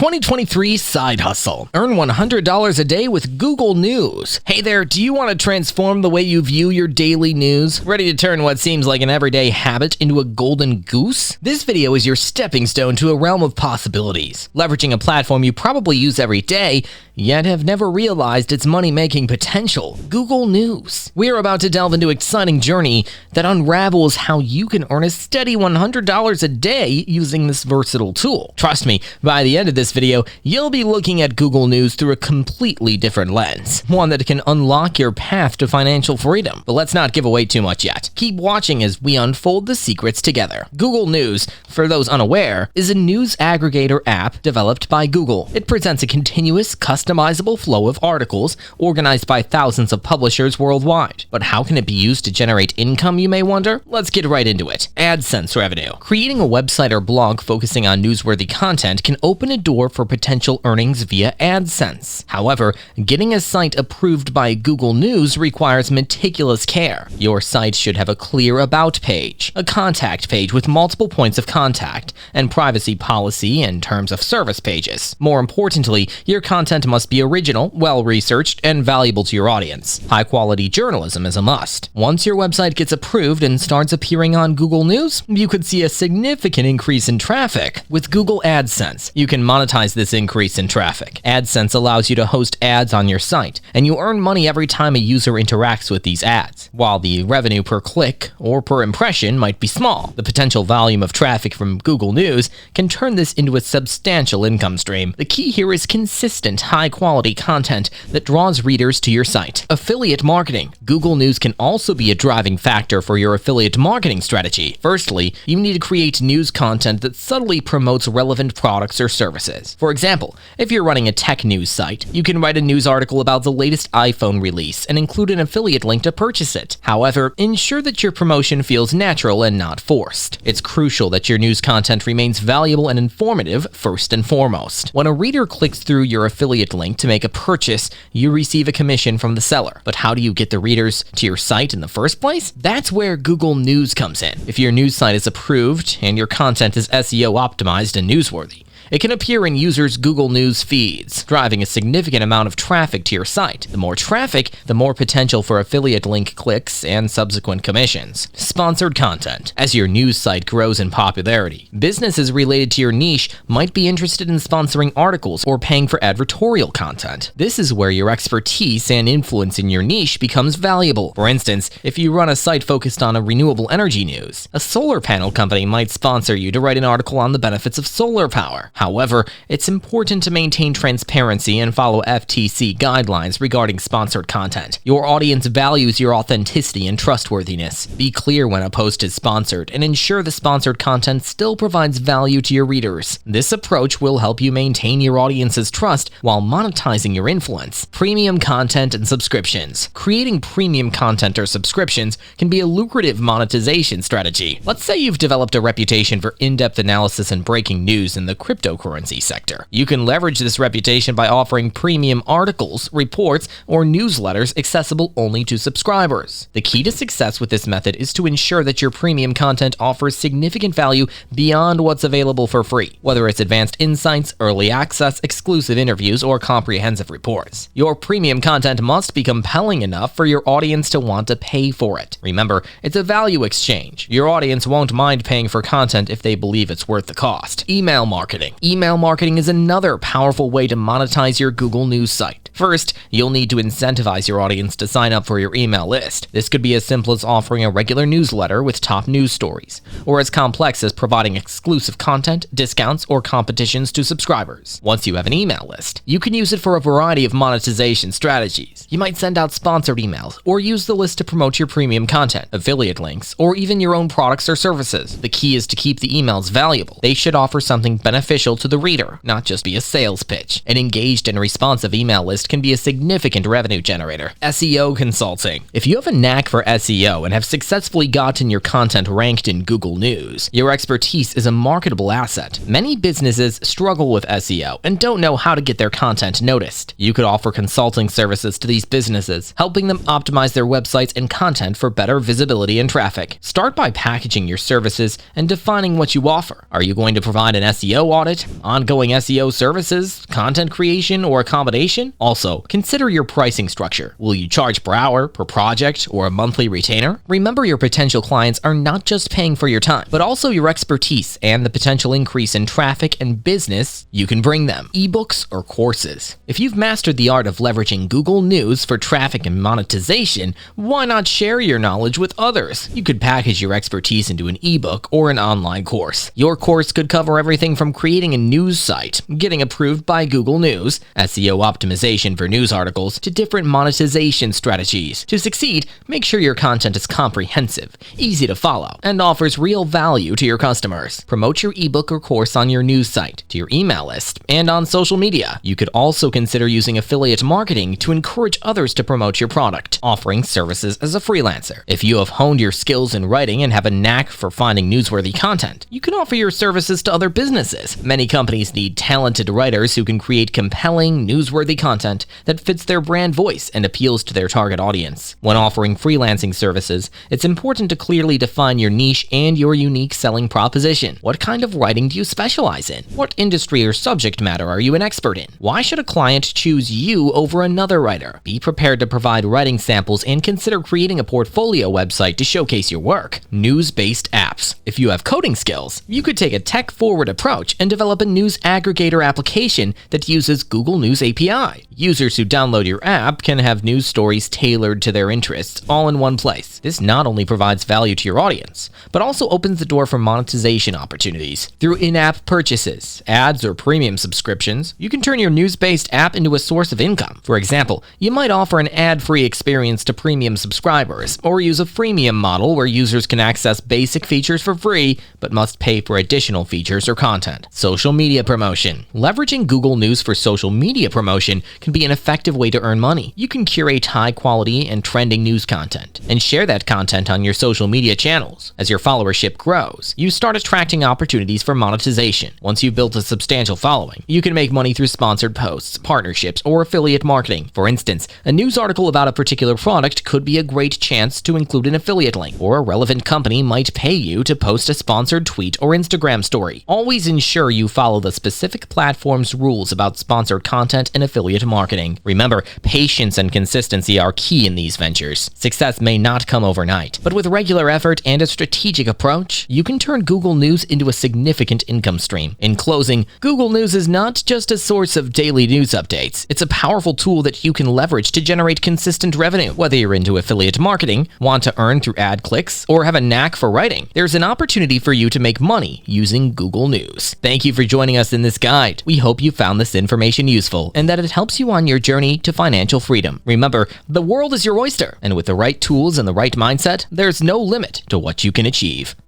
2023 Side Hustle. Earn $100 a day with Google News. Hey there, do you want to transform the way you view your daily news? Ready to turn what seems like an everyday habit into a golden goose? This video is your stepping stone to a realm of possibilities. Leveraging a platform you probably use every day, yet have never realized its money-making potential. Google News. We are about to delve into an exciting journey that unravels how you can earn a steady $100 a day using this versatile tool. Trust me, by the end of this video, you'll be looking at Google News through a completely different lens, one that can unlock your path to financial freedom. But let's not give away too much yet. Keep watching as we unfold the secrets together. Google News, for those unaware, is a news aggregator app developed by Google. It presents a continuous, customizable flow of articles organized by thousands of publishers worldwide. But how can it be used to generate income, you may wonder? Let's get right into it. AdSense revenue. Creating a website or blog focusing on newsworthy content can open a door for potential earnings via AdSense. However, getting a site approved by Google News requires meticulous care. Your site should have a clear about page, a contact page with multiple points of contact, and privacy policy and terms of service pages. More importantly, your content must be original, well-researched, and valuable to your audience. High-quality journalism is a must. Once your website gets approved and starts appearing on Google News, you could see a significant increase in traffic. With Google AdSense, you can monetize this increase in traffic. AdSense allows you to host ads on your site, and you earn money every time a user interacts with these ads. While the revenue per click or per impression might be small, the potential volume of traffic from Google News can turn this into a substantial income stream. The key here is consistent, high-quality content that draws readers to your site. Affiliate marketing. Google News can also be a driving factor for your affiliate marketing strategy. Firstly, you need to create news content that subtly promotes relevant products or services. For example, if you're running a tech news site, you can write a news article about the latest iPhone release and include an affiliate link to purchase it. However, ensure that your promotion feels natural and not forced. It's crucial that your news content remains valuable and informative first and foremost. When a reader clicks through your affiliate link to make a purchase, you receive a commission from the seller. But how do you get the readers to your site in the first place? That's where Google News comes in. If your news site is approved and your content is SEO optimized and newsworthy, it can appear in users' Google News feeds, driving a significant amount of traffic to your site. The more traffic, the more potential for affiliate link clicks and subsequent commissions. Sponsored content. As your news site grows in popularity, businesses related to your niche might be interested in sponsoring articles or paying for advertorial content. This is where your expertise and influence in your niche becomes valuable. For instance, if you run a site focused on a renewable energy news, a solar panel company might sponsor you to write an article on the benefits of solar power. However, it's important to maintain transparency and follow FTC guidelines regarding sponsored content. Your audience values your authenticity and trustworthiness. Be clear when a post is sponsored and ensure the sponsored content still provides value to your readers. This approach will help you maintain your audience's trust while monetizing your influence. Premium content and subscriptions. Creating premium content or subscriptions can be a lucrative monetization strategy. Let's say you've developed a reputation for in-depth analysis and breaking news in the cryptocurrency sector. You can leverage this reputation by offering premium articles, reports, or newsletters accessible only to subscribers. The key to success with this method is to ensure that your premium content offers significant value beyond what's available for free, whether it's advanced insights, early access, exclusive interviews, or comprehensive reports. Your premium content must be compelling enough for your audience to want to pay for it. Remember, it's a value exchange. Your audience won't mind paying for content if they believe it's worth the cost. Email marketing. Email marketing is another powerful way to monetize your Google News site. First, you'll need to incentivize your audience to sign up for your email list. This could be as simple as offering a regular newsletter with top news stories, or as complex as providing exclusive content, discounts, or competitions to subscribers. Once you have an email list, you can use it for a variety of monetization strategies. You might send out sponsored emails, or use the list to promote your premium content, affiliate links, or even your own products or services. The key is to keep the emails valuable. They should offer something beneficial to the reader, not just be a sales pitch. An engaged and responsive email list list can be a significant revenue generator. SEO consulting. If you have a knack for SEO and have successfully gotten your content ranked in Google News, your expertise is a marketable asset. Many businesses struggle with SEO and don't know how to get their content noticed. You could offer consulting services to these businesses, helping them optimize their websites and content for better visibility and traffic. Start by packaging your services and defining what you offer. Are you going to provide an SEO audit, ongoing SEO services, content creation, or a combination? Also, consider your pricing structure. Will you charge per hour, per project, or a monthly retainer? Remember, your potential clients are not just paying for your time, but also your expertise and the potential increase in traffic and business you can bring them. Ebooks or courses. If you've mastered the art of leveraging Google News for traffic and monetization, why not share your knowledge with others? You could package your expertise into an ebook or an online course. Your course could cover everything from creating a news site, getting approved by Google News, SEO optimization for news articles, to different monetization strategies. To succeed, make sure your content is comprehensive, easy to follow, and offers real value to your customers. Promote your ebook or course on your news site, to your email list, and on social media. You could also consider using affiliate marketing to encourage others to promote your product, offering services as a freelancer. If you have honed your skills in writing and have a knack for finding newsworthy content, you can offer your services to other businesses. Many companies need talented writers who can create compelling, newsworthy content that fits their brand voice and appeals to their target audience. When offering freelancing services, it's important to clearly define your niche and your unique selling proposition. What kind of writing do you specialize in? What industry or subject matter are you an expert in? Why should a client choose you over another writer? Be prepared to provide writing samples and consider creating a portfolio website to showcase your work. News-based apps. If you have coding skills, you could take a tech-forward approach and develop a news aggregator application that uses Google News API. Users who download your app can have news stories tailored to their interests all in one place. This not only provides value to your audience, but also opens the door for monetization opportunities. Through in-app purchases, ads, or premium subscriptions, you can turn your news-based app into a source of income. For example, you might offer an ad-free experience to premium subscribers, or use a freemium model where users can access basic features for free, but must pay for additional features or content. Social media promotion. Leveraging Google News for social media promotion can be an effective way to earn money. You can curate high-quality and trending news content, and share that content on your social media channels. As your followership grows, you start attracting opportunities for monetization. Once you've built a substantial following, you can make money through sponsored posts, partnerships, or affiliate marketing. For instance, a news article about a particular product could be a great chance to include an affiliate link, or a relevant company might pay you to post a sponsored tweet or Instagram story. Always ensure you follow the specific platform's rules about sponsored content and affiliate marketing. Remember, patience and consistency are key in these ventures. Success may not come overnight, but with regular effort and a strategic approach, you can turn Google News into a significant income stream. In closing, Google News is not just a source of daily news updates. It's a powerful tool that you can leverage to generate consistent revenue. Whether you're into affiliate marketing, want to earn through ad clicks, or have a knack for writing, there's an opportunity for you to make money using Google News. Thank you for joining us in this guide. We hope you found this information useful and that it helps you on your journey to financial freedom. Remember, the world is your oyster, and with the right tools and the right mindset, there's no limit to what you can achieve.